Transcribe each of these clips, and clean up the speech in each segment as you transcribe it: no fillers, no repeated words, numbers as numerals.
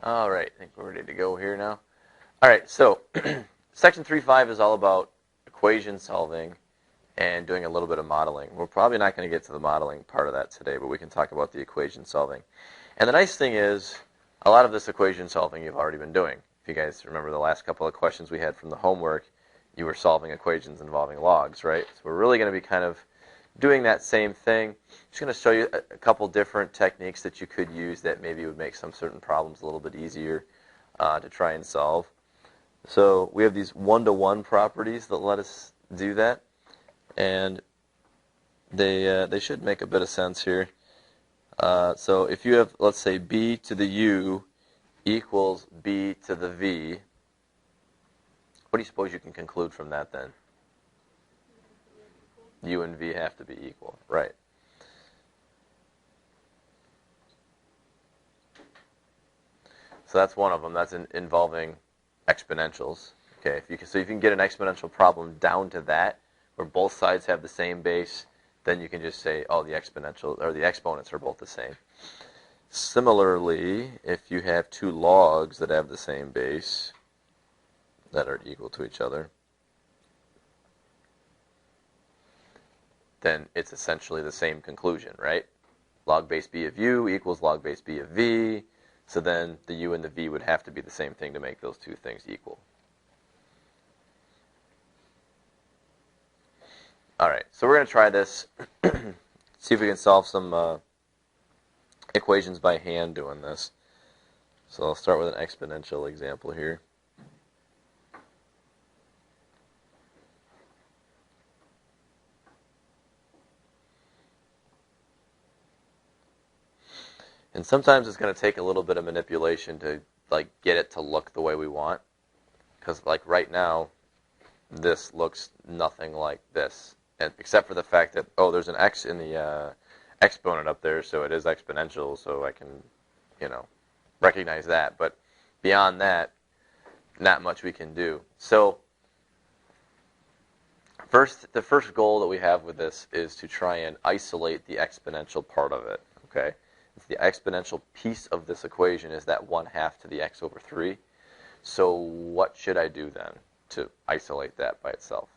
All right, I think we're ready to go here now. All right, so section 3.5 is all about equation solving and doing a little bit of modeling. We're probably not going to get to the modeling part of that today, but we can talk about the equation solving. And the nice thing is, a lot of this equation solving you've already been doing. If you guys remember the last couple of questions we had from the homework, you were solving equations involving logs, right? So we're really going to be kind of doing that same thing. Just going to show you a couple different techniques that you could use that maybe would make some certain problems a little bit easier to try and solve. So we have these one-to-one properties that let us do that, and they should make a bit of sense here. So if you have, let's say, b to the u equals b to the v, what do you suppose you can conclude from that then? U and v have to be equal, right? So that's one of them. That's involving exponentials. Okay, so if you can get an exponential problem down to that, where both sides have the same base, then you can just say, oh, the exponential or the exponents are both the same. Similarly, if you have two logs that have the same base that are equal to each other, then it's essentially the same conclusion, right? Log base b of u equals log base b of v. So then the u and the v would have to be the same thing to make those two things equal. All right, so we're going to try this, see if we can solve some equations by hand doing this. So I'll start with an exponential example here. And sometimes it's going to take a little bit of manipulation to get it to look the way we want. Because right now, this looks nothing like this. And except for the fact that, oh, there's an x in the exponent up there, so it is exponential, so I can, recognize that. But beyond that, not much we can do. So the first goal that we have with this is to try and isolate the exponential part of it, okay? The exponential piece of this equation is that 1/2 to the x over 3. So what should I do then to isolate that by itself?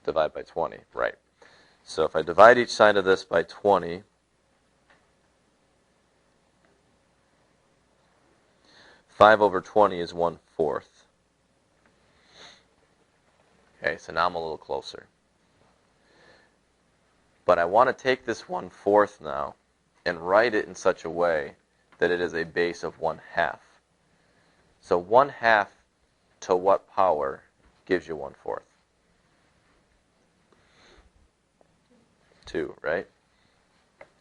Divide by 20, right. So if I divide each side of this by 20, five over 20 is 1/4. Okay, so now I'm a little closer. But I want to take this 1/4 now and write it in such a way that it is a base of 1/2. So 1/2 to what power gives you 1/4? 2, right?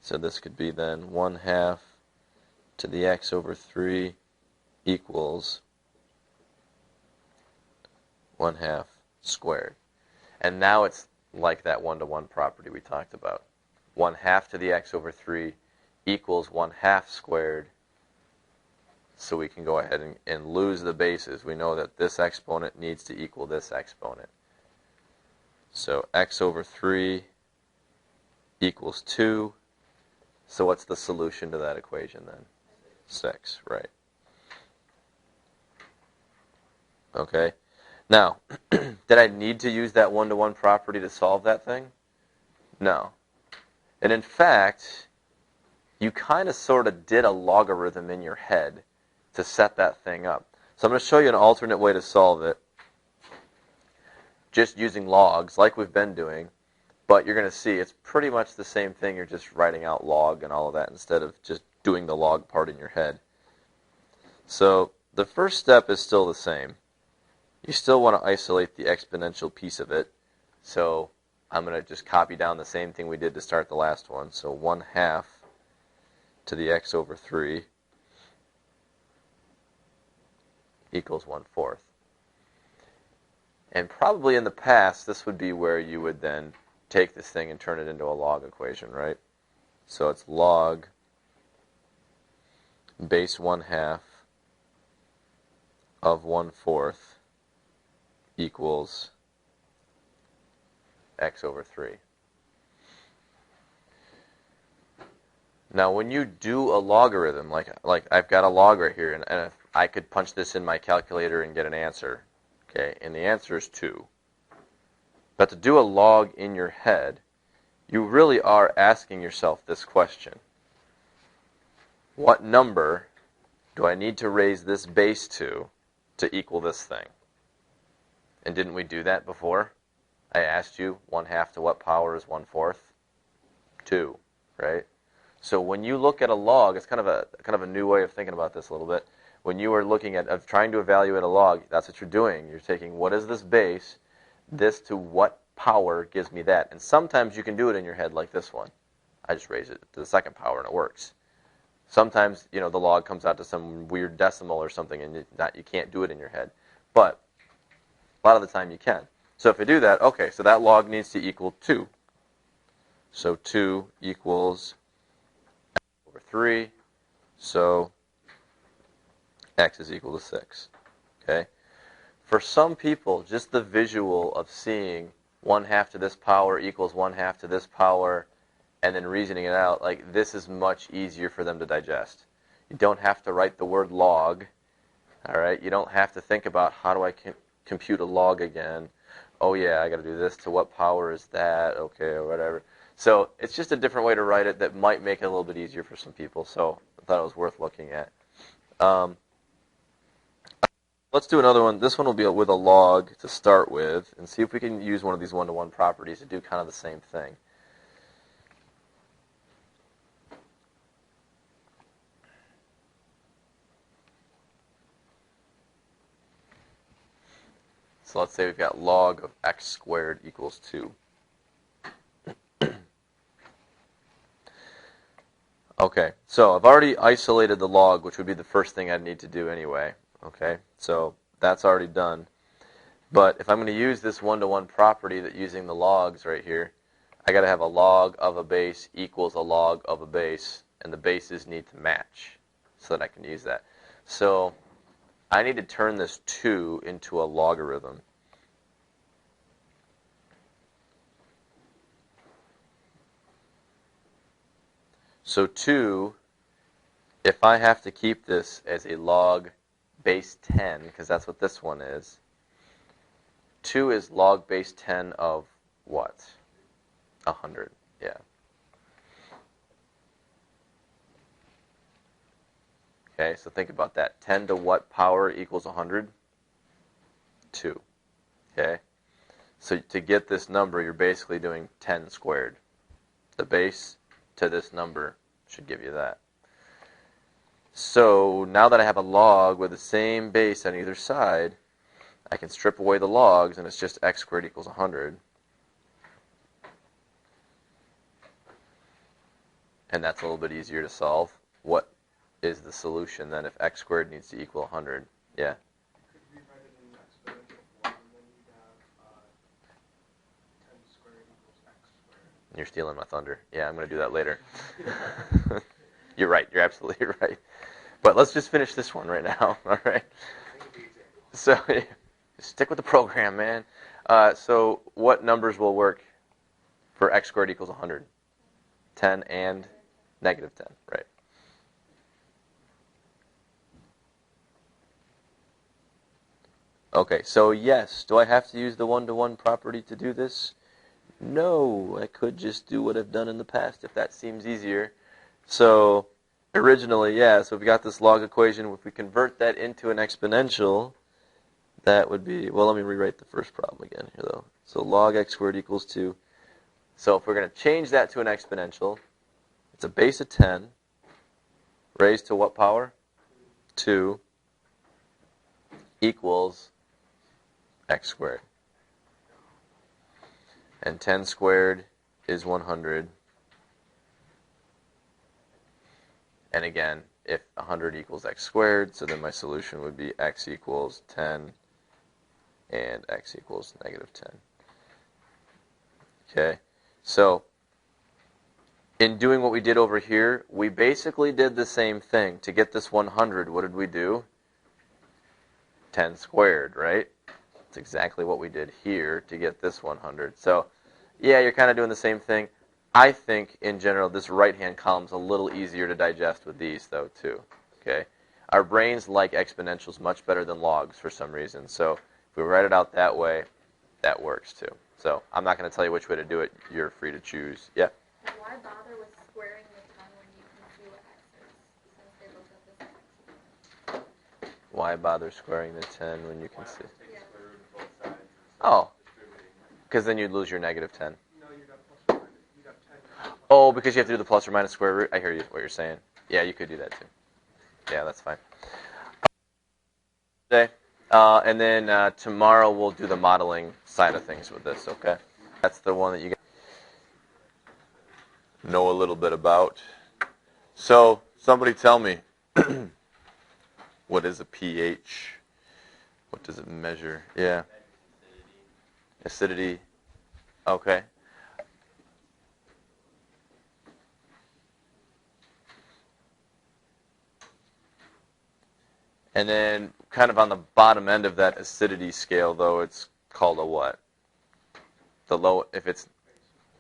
So this could be then 1/2 to the x over 3 equals 1/2 squared. And now it's like that one-to-one property we talked about. 1/2 to the x over 3 equals 1/2 squared. So we can go ahead and lose the bases. We know that this exponent needs to equal this exponent. So x over 3 equals 2. So what's the solution to that equation then? 6, right. Okay. Now, did I need to use that one-to-one property to solve that thing? No. And in fact, you kind of sort of did a logarithm in your head to set that thing up. So I'm going to show you an alternate way to solve it, just using logs like we've been doing, but you're going to see it's pretty much the same thing. You're just writing out log and all of that instead of just doing the log part in your head. So the first step is still the same. You still want to isolate the exponential piece of it. So I'm going to just copy down the same thing we did to start the last one. So 1/2 to the x over 3 equals 1/4. And probably in the past, this would be where you would then take this thing and turn it into a log equation, right? So it's log base 1/2 of 1/4 equals x over 3. Now, when you do a logarithm, like I've got a log right here, and if I could punch this in my calculator and get an answer, okay, and the answer is 2. But to do a log in your head, you really are asking yourself this question. What number do I need to raise this base to equal this thing? And didn't we do that before? I asked you 1/2 to what power is 1/4? 2, right? So when you look at a log, it's kind of a new way of thinking about this a little bit. When you are looking at trying to evaluate a log, that's what you're doing. You're taking what is this base, this to what power gives me that. And sometimes you can do it in your head like this one. I just raise it to the 2nd power and it works. Sometimes, the log comes out to some weird decimal or something and you can't do it in your head. But a lot of the time you can. So if you do that, okay, so that log needs to equal 2. So 2 equals x over 3. So x is equal to 6. Okay? For some people, just the visual of seeing 1/2 to this power equals 1/2 to this power and then reasoning it out, like this is much easier for them to digest. You don't have to write the word log. All right? You don't have to think about how do I compute a log again. Oh yeah, I got to do this to what power is that? Okay, or whatever. So it's just a different way to write it that might make it a little bit easier for some people. So I thought it was worth looking at. Let's do another one. This one will be with a log to start with, and see if we can use one of these one-to-one properties to do kind of the same thing. So let's say we've got log of x squared equals 2. Okay, so I've already isolated the log, which would be the first thing I'd need to do anyway. Okay, so that's already done. But if I'm going to use this one-to-one property that using the logs right here, I got to have a log of a base equals a log of a base, and the bases need to match so that I can use that. So I need to turn this 2 into a logarithm. So 2, if I have to keep this as a log base 10, because that's what this one is, 2 is log base 10 of what? 100, yeah. Okay, so think about that. 10 to what power equals 100? 2. Okay? So to get this number, you're basically doing 10 squared. The base to this number should give you that. So now that I have a log with the same base on either side, I can strip away the logs, and it's just x squared equals 100. And that's a little bit easier to solve. What is the solution then if x squared needs to equal 100? Yeah? Could we write it in exponential form, and then we'd have 10 squared equals x squared. You're stealing my thunder. Yeah, I'm going to do that later. You're right. You're absolutely right. But let's just finish this one right now. All right? So stick with the program, man. So what numbers will work for x squared equals 100? 10 and negative 10, right? Okay, so yes, do I have to use the one-to-one property to do this? No, I could just do what I've done in the past if that seems easier. So originally, yeah, so we've got this log equation. If we convert that into an exponential, that would be, well, let me rewrite the first problem again here, though. So log x squared equals 2. So if we're going to change that to an exponential, it's a base of 10 raised to what power? 2 equals x squared. And 10 squared is 100. And again, if 100 equals x squared, so then my solution would be x equals 10 and x equals negative 10. Okay, so in doing what we did over here, we basically did the same thing. To get this 100, what did we do? 10 squared, right? That's exactly what we did here to get this 100. So, yeah, you're kind of doing the same thing. I think, in general, this right-hand column's a little easier to digest with these, though, too. Okay, our brains like exponentials much better than logs for some reason. So if we write it out that way, that works, too. So I'm not going to tell you which way to do it. You're free to choose. Yeah? Why bother with squaring the 10 when you can see what x is, since they look at this exponent? Why bother squaring the 10 when you can see? Yeah. Oh, because then you'd lose your negative 10. No, you got plus or minus. You got 10. Oh, because you have to do the plus or minus square root? I hear you, what you're saying. Yeah, you could do that, too. Yeah, that's fine. Today, and then tomorrow we'll do the modeling side of things with this, okay? That's the one that you know a little bit about. So, somebody tell me, what is a pH? What does it measure? Yeah. Acidity. Okay. And then kind of on the bottom end of that acidity scale, though, it's called a what? The low, if it's,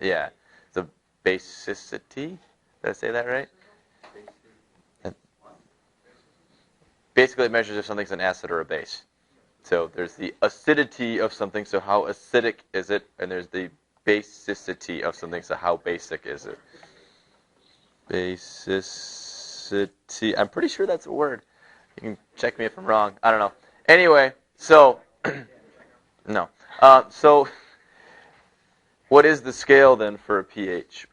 yeah, the basicity. Did I say that right? Basically, it measures if something's an acid or a base. So there's the acidity of something, so how acidic is it? And there's the basicity of something, so how basic is it? Basicity. I'm pretty sure that's a word. You can check me if I'm wrong. I don't know. Anyway, so, no. So, what is the scale then for a pH?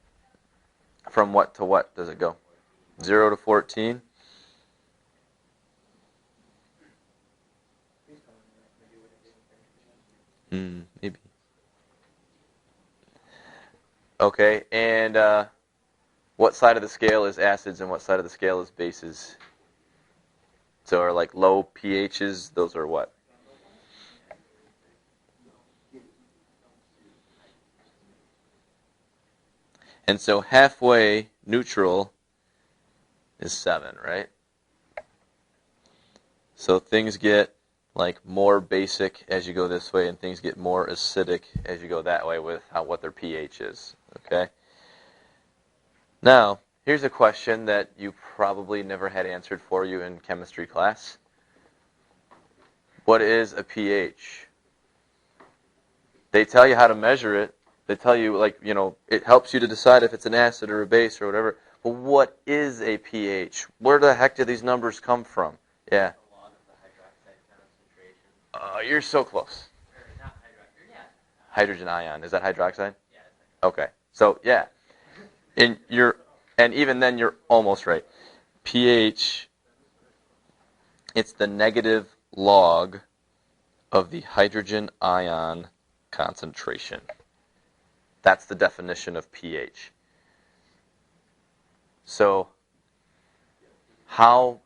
From what to what does it go? 0 to 14? Maybe. Okay, and what side of the scale is acids and what side of the scale is bases? So are like low pHs, those are what? And so halfway neutral is 7, right? So things get like more basic as you go this way, and things get more acidic as you go that way with what their pH is. Okay? Now, here's a question that you probably never had answered for you in chemistry class. What is a pH? They tell you how to measure it. They tell you, like, you know, it helps you to decide if it's an acid or a base or whatever. But what is a pH? Where the heck do these numbers come from? Yeah. A log of the hydroxide concentration. You're so close. Or not hydroxide, yeah. Hydrogen ion. Is that hydroxide? Yeah, it's Okay. So, yeah. And even then you're almost right. pH, it's the negative log of the hydrogen ion concentration. That's the definition of pH. So, how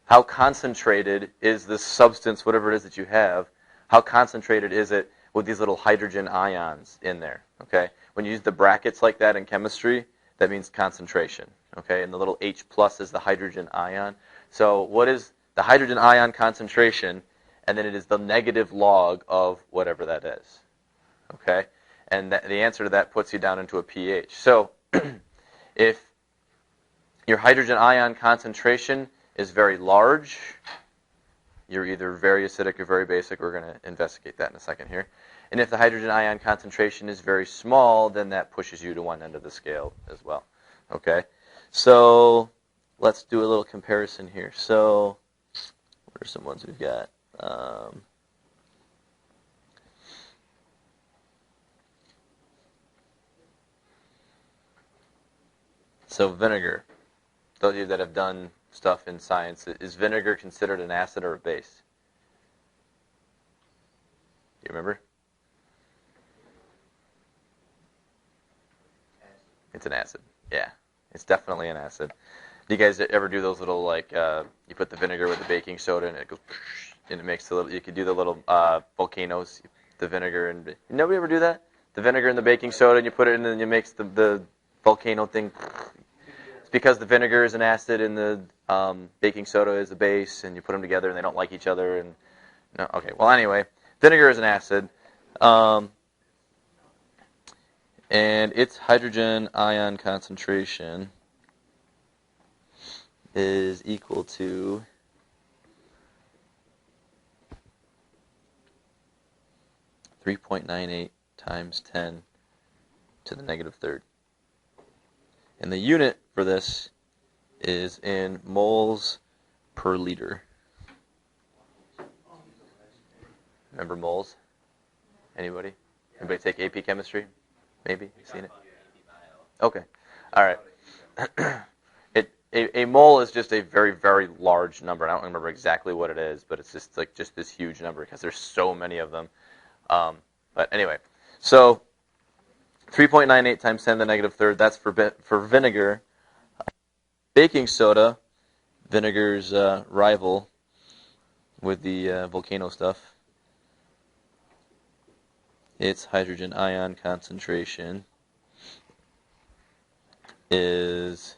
concentrated is this substance, whatever it is that you have, how concentrated is it with these little hydrogen ions in there? Okay? When you use the brackets like that in chemistry, that means concentration. Okay? And the little H plus is the hydrogen ion. So what is the hydrogen ion concentration? And then it is the negative log of whatever that is. Okay? And the answer to that puts you down into a pH. So if your hydrogen ion concentration is very large, you're either very acidic or very basic. We're going to investigate that in a second here. And if the hydrogen ion concentration is very small, then that pushes you to one end of the scale as well. Okay? So let's do a little comparison here. So what are some ones we've got? So vinegar. Those of you that have done stuff in science, is vinegar considered an acid or a base? Do you remember? It's an acid. Yeah, it's definitely an acid. Do you guys ever do those little, like, you put the vinegar with the baking soda and it goes, and it makes the little, you could do the little volcanoes, the vinegar, and nobody ever do that? The vinegar and the baking soda, and you put it in and it makes the volcano thing. It's because the vinegar is an acid and the baking soda is a base, and you put them together and they don't like each other. And no, okay. Well, anyway, vinegar is an acid, And its hydrogen ion concentration is equal to 3.98 times 10 to the negative third. And the unit for this is in moles per liter. Remember moles? Anybody? Anybody take AP chemistry? Maybe? Seen it? Okay. All right. A mole is just a very, very large number. I don't remember exactly what it is, but it's just like just this huge number because there's so many of them. But anyway, so 3.98 times 10 to the negative third, that's for vinegar. Baking soda, vinegar's rival with the volcano stuff, its hydrogen ion concentration is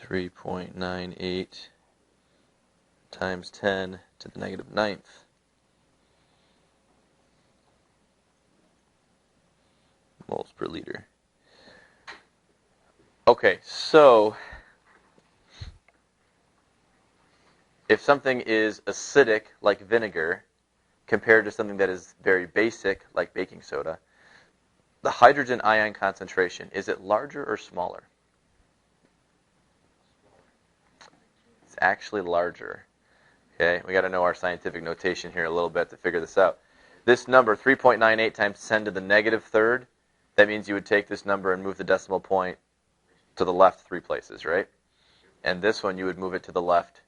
3.98 times 10 to the negative ninth moles per liter. Okay, so if something is acidic, like vinegar, compared to something that is very basic, like baking soda, the hydrogen ion concentration, is it larger or smaller? It's actually larger. Okay, we got to know our scientific notation here a little bit to figure this out. This number, 3.98 times 10 to the negative third, that means you would take this number and move the decimal point to the left 3 places, right? And this one, you would move it to the left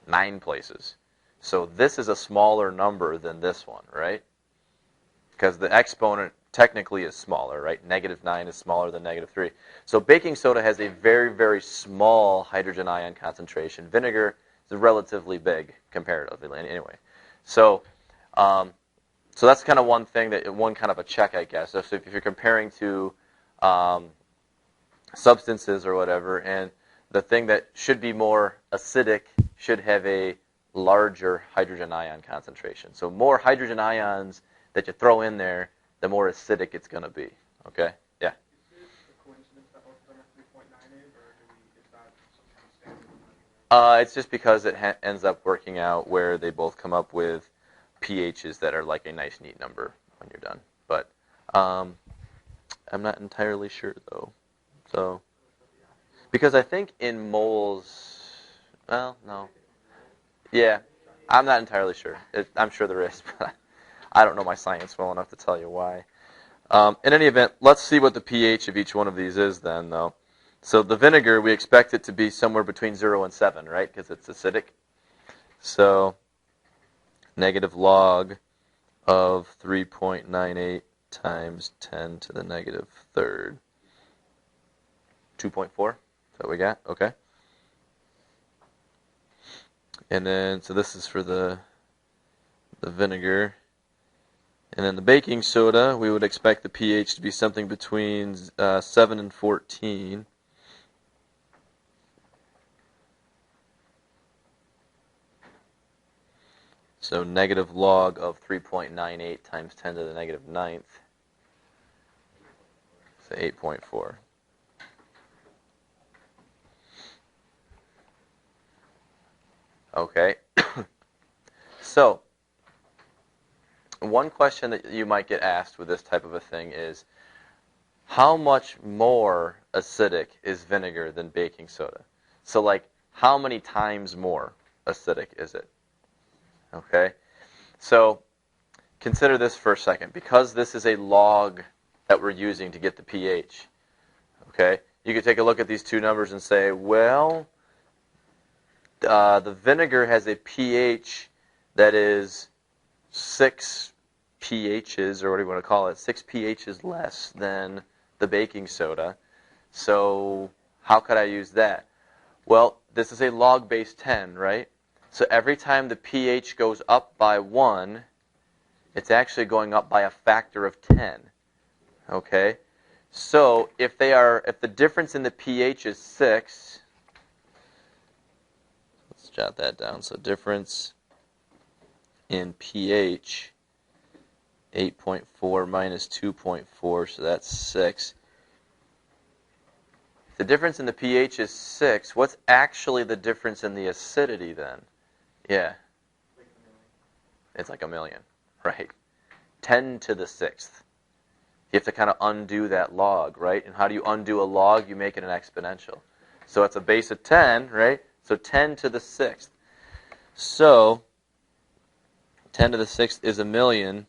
9 places. So this is a smaller number than this one, right? Because the exponent technically is smaller, right? Negative 9 is smaller than negative 3. So baking soda has a very, very small hydrogen ion concentration. Vinegar is relatively big comparatively anyway. So that's kind of one thing, one kind of a check, I guess. So if you're comparing to substances or whatever, and the thing that should be more acidic should have a larger hydrogen ion concentration. So more hydrogen ions that you throw in there, the more acidic it's going to be. Okay? Yeah? Is it a coincidence that both of them are 3.98, or is that some kind of standard? It's just because it ends up working out where they both come up with pHs that are like a nice, neat number when you're done. But I'm not entirely sure, though. So, because I think in moles, well, no. Yeah, I'm not entirely sure. I'm sure there is, but I don't know my science well enough to tell you why. In any event, let's see what the pH of each one of these is then, though. So the vinegar, we expect it to be somewhere between 0 and 7, right, because it's acidic. So negative log of 3.98 times 10 to the negative third. 2.4, is that what we got? Okay. And then, so this is for the vinegar. And then the baking soda, we would expect the pH to be something between 7 and 14. So negative log of 3.98 times 10 to the negative ninth. So 8.4. Okay. So, one question that you might get asked with this type of a thing is, how much more acidic is vinegar than baking soda? So, like, how many times more acidic is it? Okay? So, consider this for a second. Because this is a log that we're using to get the pH, okay, you could take a look at these two numbers and say, well, the vinegar has a pH that is 6 pHs, or what do you want to call it, 6 pHs less than the baking soda. So how could I use that? Well, this is a log base 10, right? So every time the pH goes up by 1, it's actually going up by a factor of 10. Okay? So if the difference in the pH is 6, let's jot that down. So difference in pH 8.4 minus 2.4, so that's 6. The difference in the pH is 6. What's actually the difference in the acidity then? Yeah. It's like a million, right? 10 to the 6th. You have to kind of undo that log, right? And how do you undo a log? You make it an exponential. So it's a base of 10, right? So 10 to the 6th. So 10 to the 6th is a million.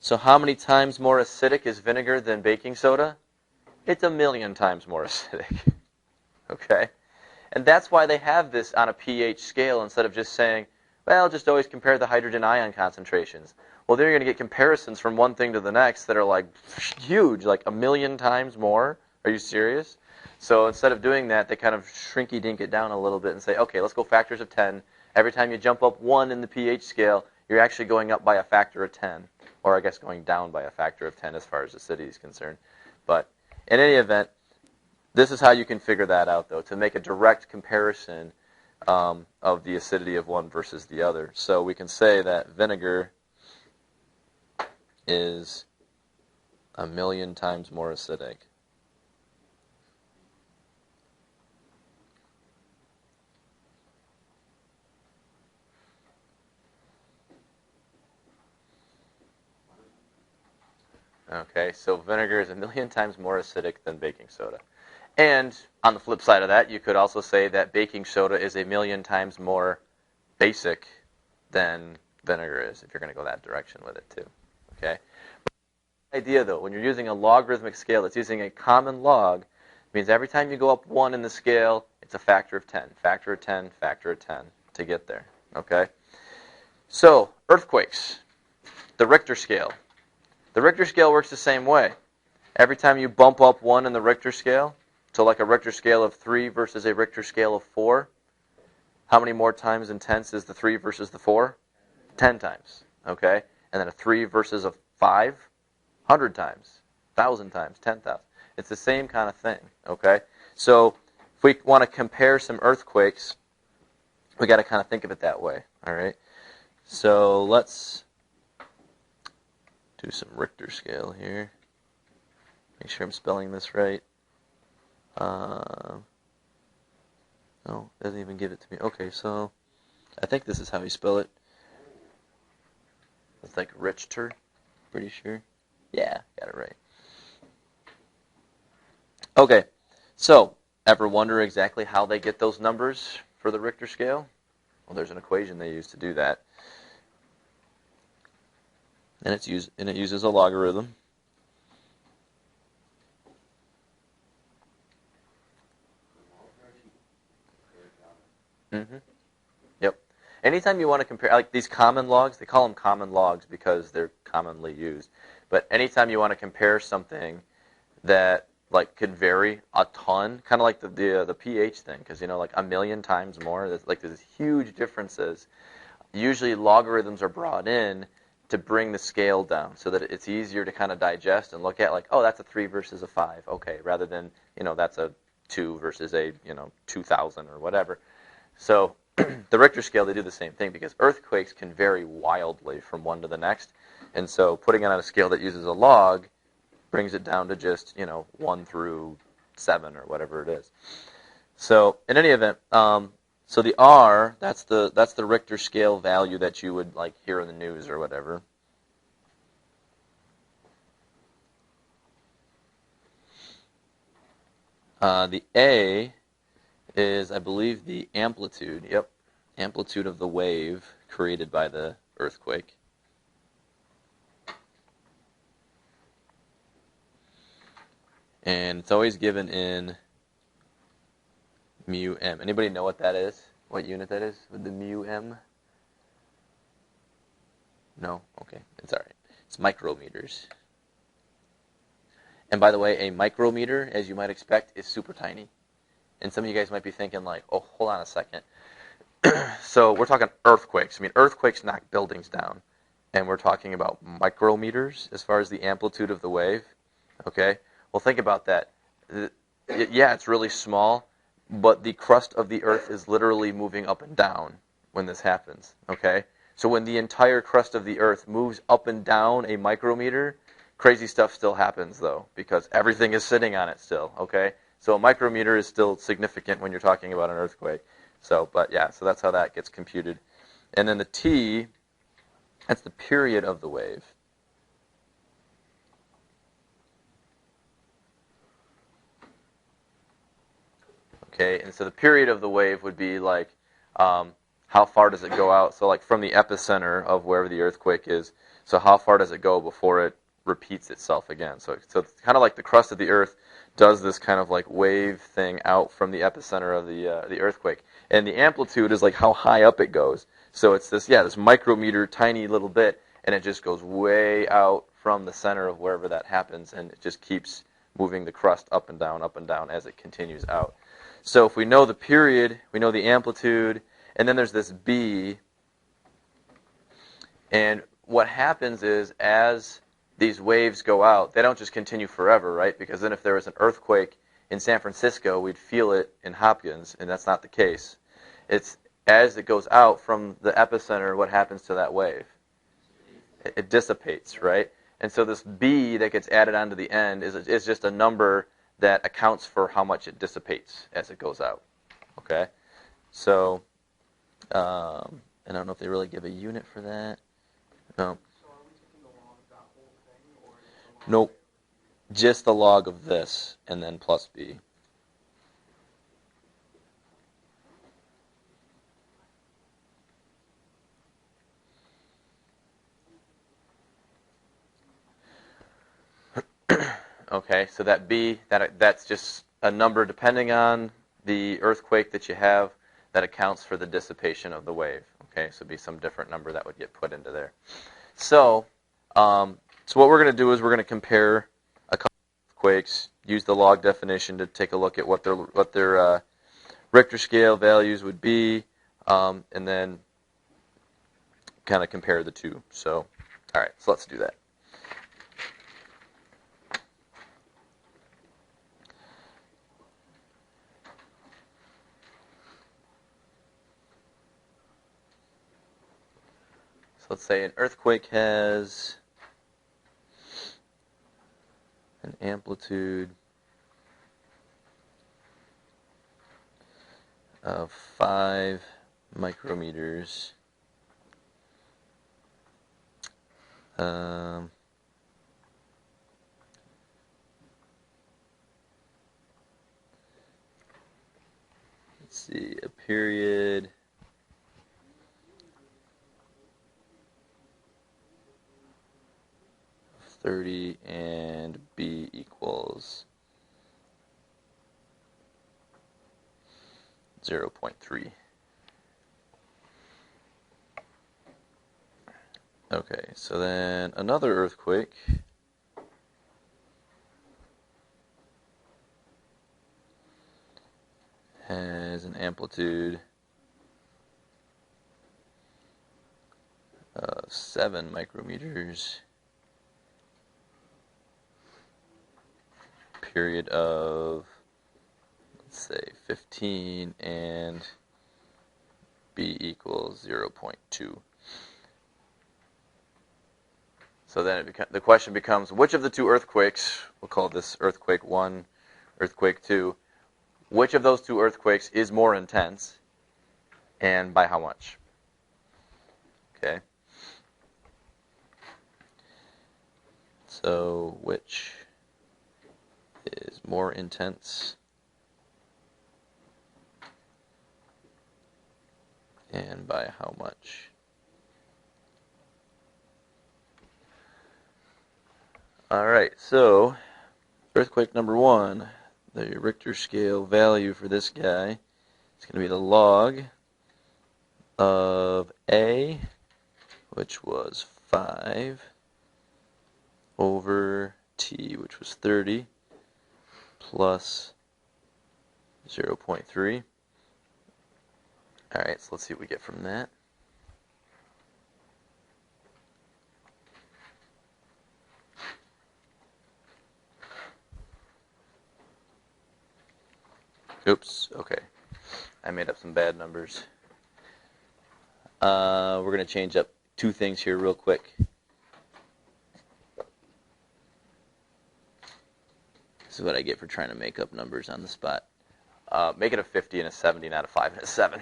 So how many times more acidic is vinegar than baking soda? It's a million times more acidic. Okay? And that's why they have this on a pH scale instead of just saying, well, just always compare the hydrogen ion concentrations. Well, then you're going to get comparisons from one thing to the next that are like huge, like a million times more. Are you serious? So instead of doing that, they kind of shrinky-dink it down a little bit and say, okay, let's go factors of 10. Every time you jump up 1 in the pH scale, you're actually going up by a factor of 10. Or I guess going down by a factor of 10 as far as acidity is concerned. But in any event, this is how you can figure that out, though, to make a direct comparison of the acidity of one versus the other. So we can say that vinegar is a million times more acidic. Okay, so vinegar is a million times more acidic than baking soda. And on the flip side of that, you could also say that baking soda is a million times more basic than vinegar is, if you're going to go that direction with it too. Okay? The idea, though, when you're using a logarithmic scale, it's using a common log. It means every time you go up 1 in the scale, it's a factor of 10, factor of 10, factor of 10 to get there. Okay? So, earthquakes, the Richter scale. The Richter scale works the same way. Every time you bump up 1 in the Richter scale, so like a Richter scale of 3 versus a Richter scale of 4, how many more times intense is the 3 versus the 4? 10 times. Okay? And then a 3 versus a 5? 100 times. 1,000 times. 10,000. It's the same kind of thing. Okay? So if we want to compare some earthquakes, we got to kind of think of it that way. All right? So let's do some Richter scale here. Make sure I'm spelling this right. No, it doesn't even give it to me. Okay, so I think this is how you spell it. It's like Richter, pretty sure. Yeah, got it right. Okay, so ever wonder exactly how they get those numbers for the Richter scale? Well, there's an equation they use to do that. And it uses a logarithm. Mm-hmm. Yep. Anytime you want to compare, like these common logs, they call them common logs because they're commonly used. But anytime you want to compare something that like could vary a ton, kind of like the pH thing, because like a million times more, there's huge differences. Usually logarithms are brought in to bring the scale down so that it's easier to kind of digest and look at like, oh, that's a 3 versus a 5, okay, rather than that's a 2 versus a 2,000 or whatever. So the Richter scale, they do the same thing because earthquakes can vary wildly from one to the next. And so putting it on a scale that uses a log brings it down to just, 1 through 7 or whatever it is. So in any event, so the R, that's the Richter scale value that you would like hear in the news or whatever. The A is, I believe, the amplitude. Yep, amplitude of the wave created by the earthquake. And it's always given in mu m. Anybody know what that is? What unit that is with the mu m? No? Okay, it's all right. It's micrometers. And by the way, a micrometer, as you might expect, is super tiny. And some of you guys might be thinking like, oh, hold on a second. So we're talking earthquakes. I mean, earthquakes knock buildings down. And we're talking about micrometers as far as the amplitude of the wave. Okay? Well, think about that. Yeah, it's really small, but the crust of the earth is literally moving up and down when this happens. Okay? So when the entire crust of the Earth moves up and down a micrometer, crazy stuff still happens, though, because everything is sitting on it still, okay? So a micrometer is still significant when you're talking about an earthquake. So, but yeah, so that's how that gets computed. And then the T, that's the period of the wave. Okay, and so the period of the wave would be like, how far does it go out? So like from the epicenter of wherever the earthquake is, so how far does it go before it repeats itself again? So it's kind of like the crust of the Earth does this kind of like wave thing out from the epicenter of the earthquake, and the amplitude is like how high up it goes. So it's this micrometer, tiny little bit, and it just goes way out from the center of wherever that happens, and it just keeps moving the crust up and down as it continues out. So if we know the period, we know the amplitude, and then there's this B, and what happens is as these waves go out, they don't just continue forever, right? Because then if there was an earthquake in San Francisco, we'd feel it in Hopkins, and that's not the case. It's as it goes out from the epicenter, what happens to that wave? It dissipates, right? And so this B that gets added onto the end is just a number that accounts for how much it dissipates as it goes out, okay? So, and I don't know if they really give a unit for that. No. So are we taking the log of that whole thing, or is it the log? Nope. Just the log of this, and then plus B. Okay, so that B, that's just a number depending on the earthquake that you have that accounts for the dissipation of the wave. Okay, so it'd be some different number that would get put into there. So what we're going to do is we're going to compare a couple of earthquakes, use the log definition to take a look at what their Richter scale values would be, and then kind of compare the two. So, all right, so let's do that. Let's say an earthquake has an amplitude of 5 micrometers. Let's see, a period 30 and B equals 0.3. Okay, so then another earthquake has an amplitude of 7 micrometers. Period of, let's say, 15, and B equals 0.2. So then the question becomes, which of the two earthquakes, we'll call this earthquake 1, earthquake 2, which of those two earthquakes is more intense, and by how much? Okay. So which is more intense and by how much? All right, so earthquake number 1, the Richter scale value for this guy is going to be the log of A, which was 5, over T, which was 30, plus 0.3. All right, so let's see what we get from that. Oops, okay. I made up some bad numbers. We're going to change up two things here real quick. This is what I get for trying to make up numbers on the spot. Make it a 50 and a 70, not a 5 and a 7.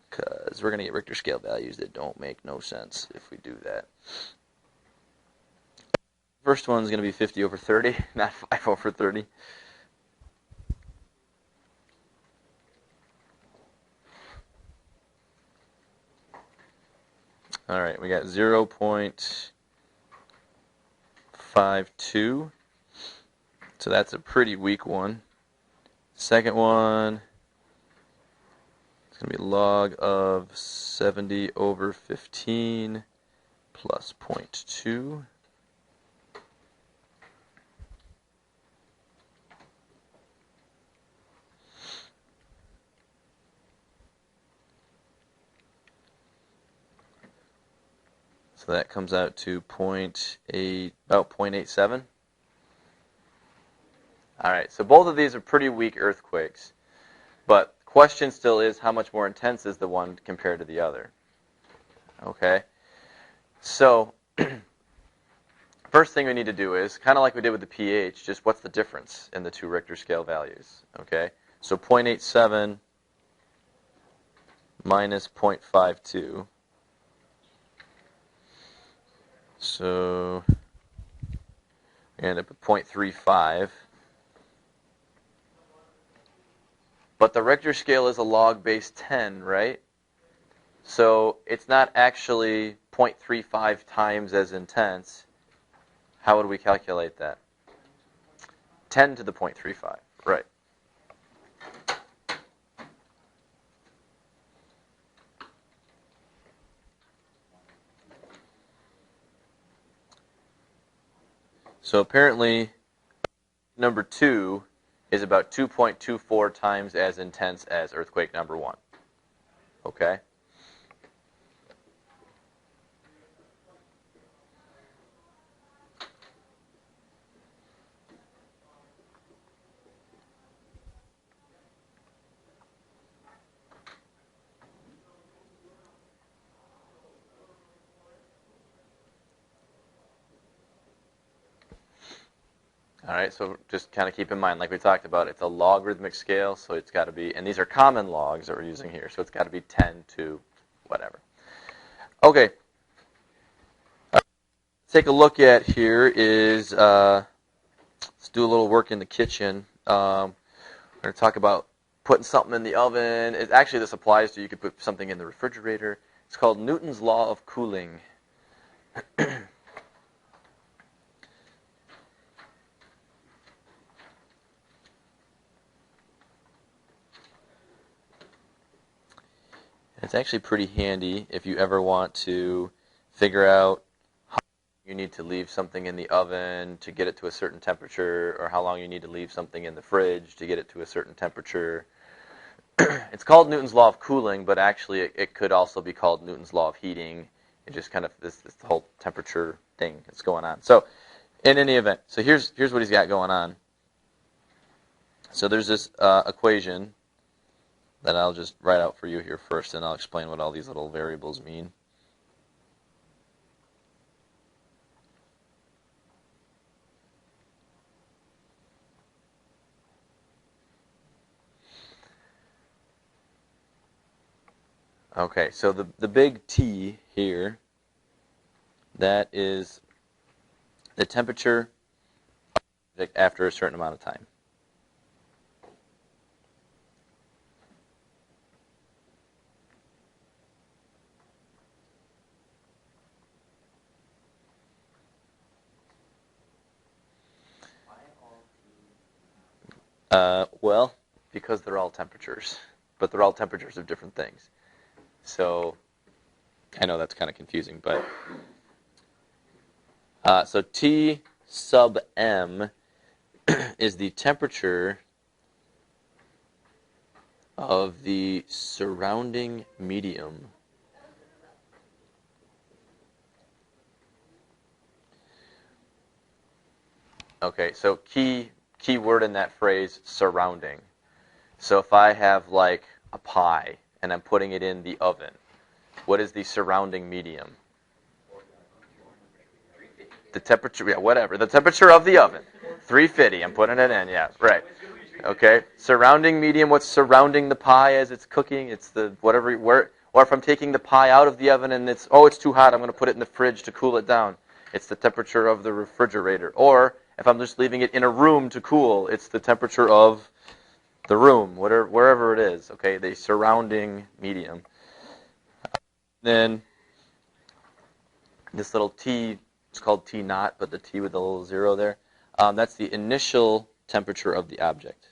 Because we're going to get Richter scale values that don't make no sense if we do that. First one's going to be 50 over 30, not 5 over 30. All right, we got 0.52. So that's a pretty weak one. Second one, it's going to be log of 70 over 15 plus 0.2. So that comes out to about 0.87. All right, so both of these are pretty weak earthquakes, but the question still is how much more intense is the one compared to the other? Okay, so first thing we need to do is, kind of like we did with the pH, just what's the difference in the two Richter scale values? Okay, so 0.87 minus 0.52. So we end up at 0.35. But the Richter scale is a log base 10, right? So it's not actually 0.35 times as intense. How would we calculate that? 10 to the 0.35, right. So apparently, number 2 is about 2.24 times as intense as earthquake number 1. Okay? All right, so just kind of keep in mind, like we talked about, it's a logarithmic scale, so it's got to be, and these are common logs that we're using here, so it's got to be 10 to whatever. Okay. Let's take a look at here is, let's do a little work in the kitchen. We're going to talk about putting something in the oven. Actually, this applies to, you could put something in the refrigerator. It's called Newton's law of cooling. It's actually pretty handy if you ever want to figure out how long you need to leave something in the oven to get it to a certain temperature, or how long you need to leave something in the fridge to get it to a certain temperature. It's called Newton's law of cooling, but actually it could also be called Newton's law of heating. It just kind of this whole temperature thing that's going on. So in any event, so here's what he's got going on. So there's this equation that I'll just write out for you here first, and I'll explain what all these little variables mean. Okay, so the big T here, that is the temperature after a certain amount of time. Well, because they're all temperatures, but they're all temperatures of different things. So I know that's kind of confusing, but so T sub M is the temperature of the surrounding medium. Okay, so key word in that phrase, surrounding. So if I have like a pie and I'm putting it in the oven, What is the surrounding medium? The temperature, yeah, whatever. The temperature of the oven. 350, I'm putting it in, yeah, right. Okay, surrounding medium, what's surrounding the pie as it's cooking? It's the whatever, where, or if I'm taking the pie out of the oven and it's too hot, I'm going to put it in the fridge to cool it down. It's the temperature of the refrigerator. Or if I'm just leaving it in a room to cool, it's the temperature of the room, wherever it is. Okay, the surrounding medium. Then this little T, it's called T naught, but the T with the little zero there, that's the initial temperature of the object.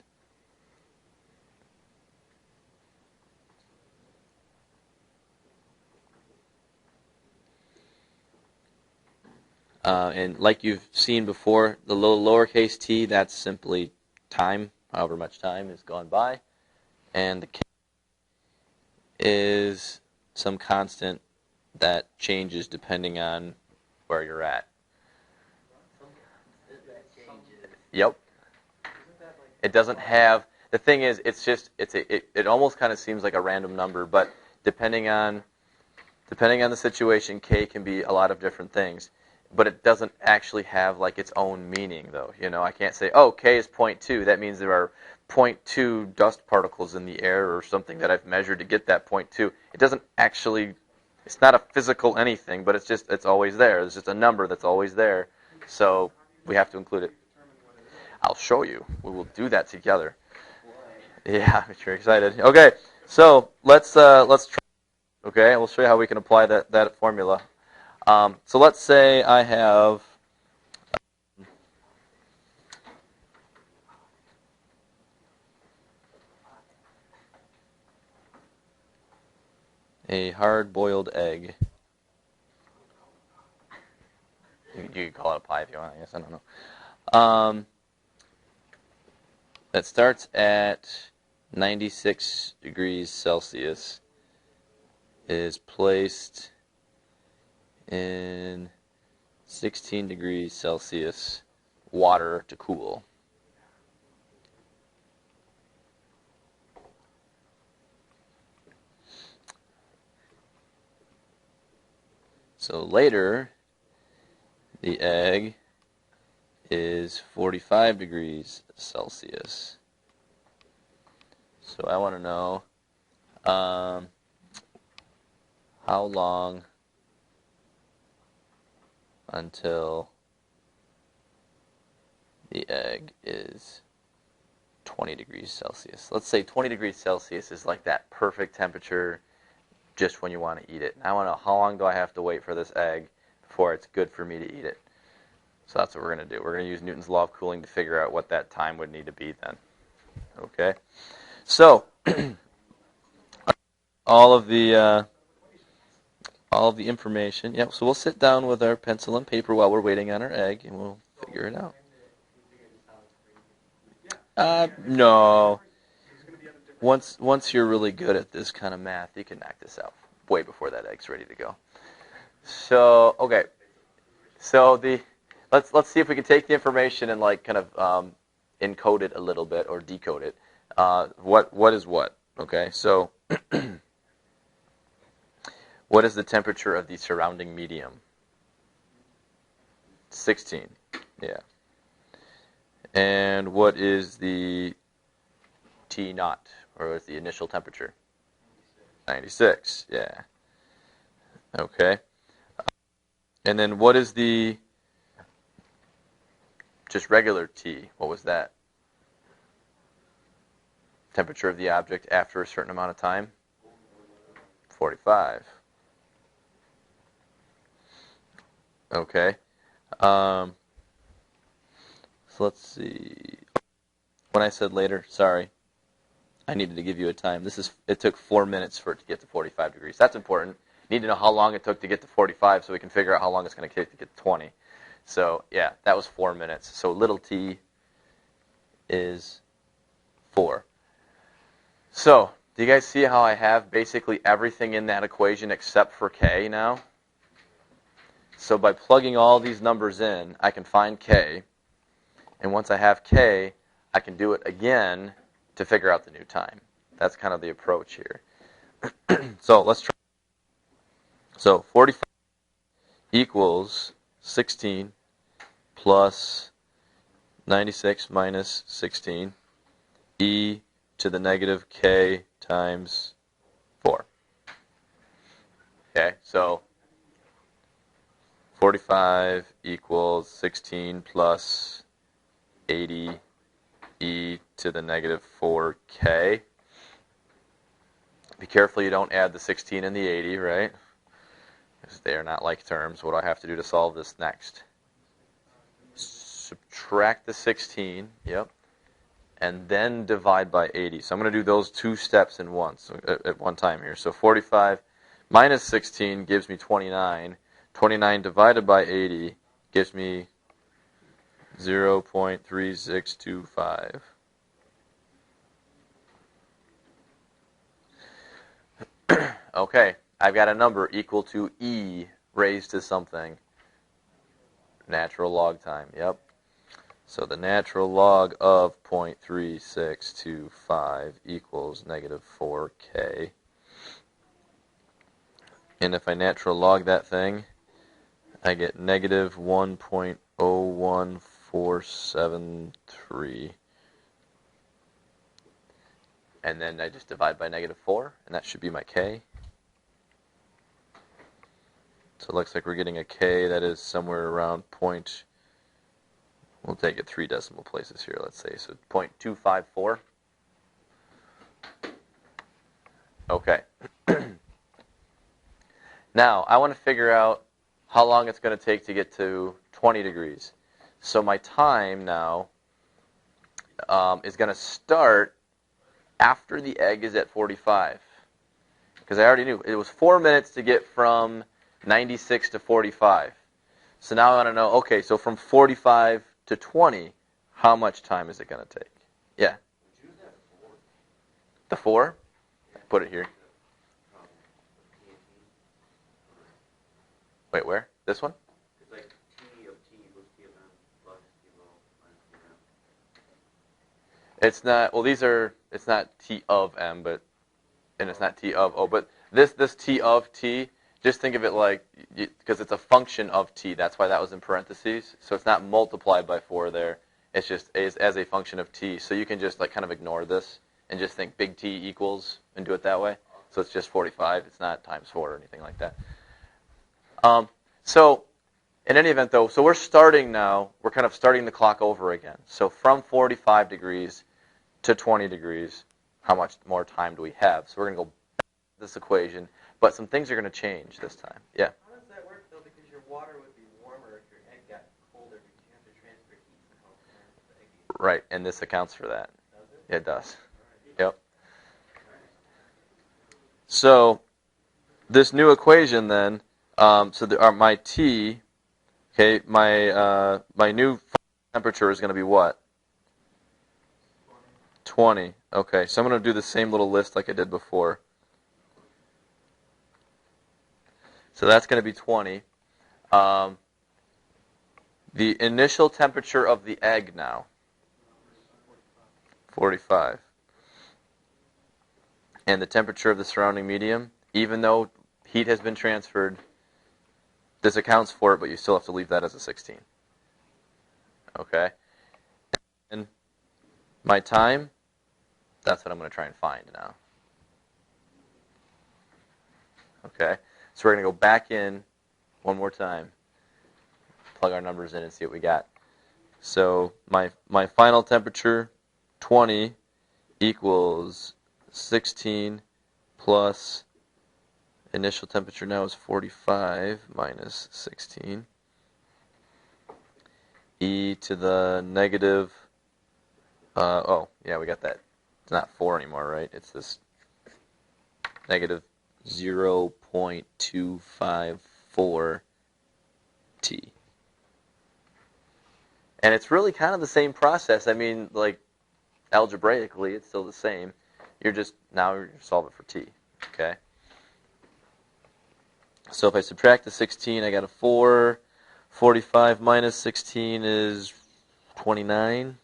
And like you've seen before, the little lowercase t, that's simply time, however much time has gone by. And the k is some constant that changes depending on where you're at. Yep. It doesn't have, the thing is, it almost kind of seems like a random number, but depending on the situation, k can be a lot of different things. But it doesn't actually have like its own meaning, though. You know, I can't say, oh, k is 0.2. That means there are 0.2 dust particles in the air or something that I've measured to get that 0.2. It doesn't actually, it's not a physical anything, but it's always there. It's just a number that's always there. So we have to include it. I'll show you. We will do that together. Yeah, I'm sure excited. Okay, so let's try. Okay, we'll show you how we can apply that formula. So let's say I have a hard-boiled egg. You can call it a pie if you want, I guess, I don't know. That starts at 96 degrees Celsius, is placed in 16 degrees Celsius water to cool. So later, the egg is 45 degrees Celsius. So I want to know how long until the egg is 20 degrees Celsius. Let's say 20 degrees Celsius is like that perfect temperature just when you want to eat it. And I want to know, how long do I have to wait for this egg before it's good for me to eat it? So that's what we're going to do. We're going to use Newton's law of cooling to figure out what that time would need to be then. Okay? So, all of the information. Yep, so we'll sit down with our pencil and paper while we're waiting on our egg, and we'll figure it out. No. Once you're really good at this kind of math, you can knock this out way before that egg's ready to go. So, okay. So let's see if we can take the information and like kind of encode it a little bit or decode it. What is what? Okay, so what is the temperature of the surrounding medium? 16. Yeah. And what is the T naught, or is the initial temperature? 96. Yeah. Okay. And then what is the just regular T? What was that? Temperature of the object after a certain amount of time? 45. Okay. So let's see. When I said later, sorry, I needed to give you a time. It took 4 minutes for it to get to 45 degrees. That's important. You need to know how long it took to get to 45 so we can figure out how long it's going to take to get to 20. So, yeah, that was 4 minutes. So little t is 4. So, do you guys see how I have basically everything in that equation except for k now? So by plugging all these numbers in, I can find k. And once I have k, I can do it again to figure out the new time. That's kind of the approach here. So let's try. So 45 equals 16 plus 96 minus 16 e to the negative k times 4. Okay, so 45 equals 16 plus 80 e to the negative 4k. Be careful you don't add the 16 and the 80, right? Because they are not like terms. What do I have to do to solve this next? Subtract the 16, yep, and then divide by 80. So I'm going to do those two steps in once at one time here. So 45 minus 16 gives me 29. 29 divided by 80 gives me 0.3625. Okay, I've got a number equal to e raised to something. Natural log time, yep. So the natural log of 0.3625 equals negative 4k. And if I natural log that thing, I get negative 1.01473. And then I just divide by negative 4, and that should be my k. So it looks like we're getting a k that is somewhere around we'll take it 3 decimal places here, let's say. So 0.254. Okay. Now, I want to figure out how long it's going to take to get to 20 degrees. So my time now is going to start after the egg is at 45. Because I already knew it was 4 minutes to get from 96 to 45. So now I want to know, okay, so from 45 to 20, how much time is it going to take? Yeah. The 4? Put it here. Wait, where? This one? It's like T of T equals T of M plus T of O minus T of M. It's not, well, it's not T of M, and it's not T of O, but this T of T, just think of it like, because it's a function of T, that's why that was in parentheses, so it's not multiplied by 4 there, it's just as a function of T, so you can just like kind of ignore this and just think big T equals and do it that way, so it's just 45, it's not times 4 or anything like that. So in any event though, so we're starting now, we're kind of starting the clock over again. So from 45 degrees to 20 degrees, how much more time do we have? So we're going to go back to this equation, but some things are going to change this time. Yeah? How does that work, though? Because your water would be warmer if your egg got colder because you have to transfer heat somehow from the egg. Right, and this accounts for that. Does it? It does. Yep. So this new equation then, my T, okay, my new temperature is going to be what? 20. Okay, so I'm going to do the same little list like I did before. So that's going to be 20. The initial temperature of the egg now, 45. And the temperature of the surrounding medium, even though heat has been transferred, this accounts for it, but you still have to leave that as a 16. Okay? And my time, that's what I'm going to try and find now. Okay? So we're going to go back in one more time, plug our numbers in and see what we got. So my final temperature, 20, equals 16 plus initial temperature now is 45 minus 16. E to the negative, oh, yeah, we got that. It's not 4 anymore, right? It's this negative 0.254 T. And it's really kind of the same process. I mean, like, algebraically, it's still the same. You're just, now you're solve it for T, okay? So if I subtract the 16, I got a 4. 45 minus 16 is 29.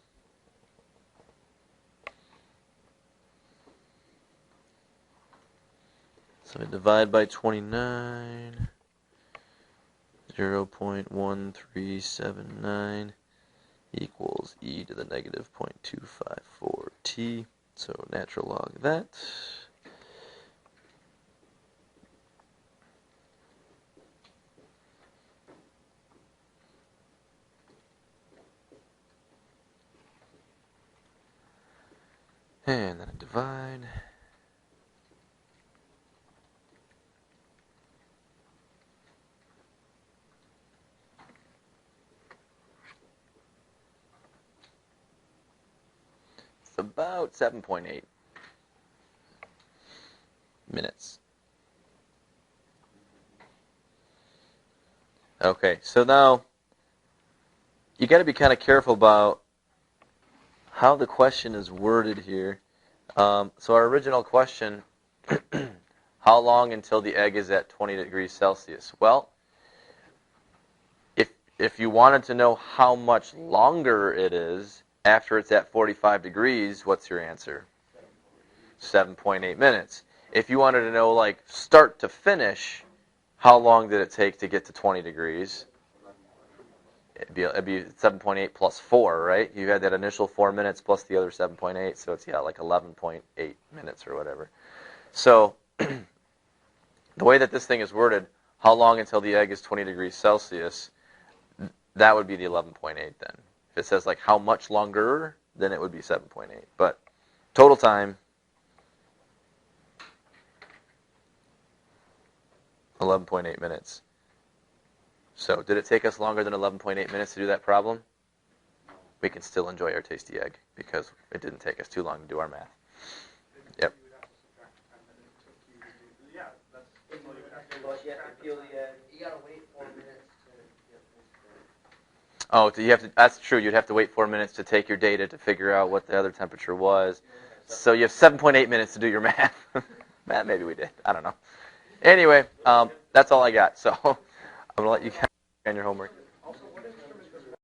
So I divide by 29, 0.1379 equals e to the negative 0.254 t. So natural log of that. And then I divide. It's about 7.8 minutes. Okay, so now you got to be kind of careful about how the question is worded here. So our original question, how long until the egg is at 20 degrees Celsius? Well, if you wanted to know how much longer it is after it's at 45 degrees, what's your answer? 7.8 minutes. If you wanted to know, like, start to finish, how long did it take to get to 20 degrees? It'd be 7.8 plus 4, right? You had that initial 4 minutes plus the other 7.8, so it's, like 11.8 minutes or whatever. So the way that this thing is worded, how long until the egg is 20 degrees Celsius, that would be the 11.8 then. If it says, like, how much longer, then it would be 7.8. But total time, 11.8 minutes. So did it take us longer than 11.8 minutes to do that problem? We can still enjoy our tasty egg because it didn't take us too long to do our math. Yep. You would have to subtract 10 minutes it took you to do. Yeah, that's If all you you would have to do. well, you have to Subtract peel the the egg. You gotta wait 4 minutes to get this. Oh, you have to. That's true. You'd have to wait 4 minutes to take your data to figure out what the other temperature was. So you have 7.8 minutes to do your math. Maybe we did. I don't know. Anyway, that's all I got. So I'm gonna let you on your homework.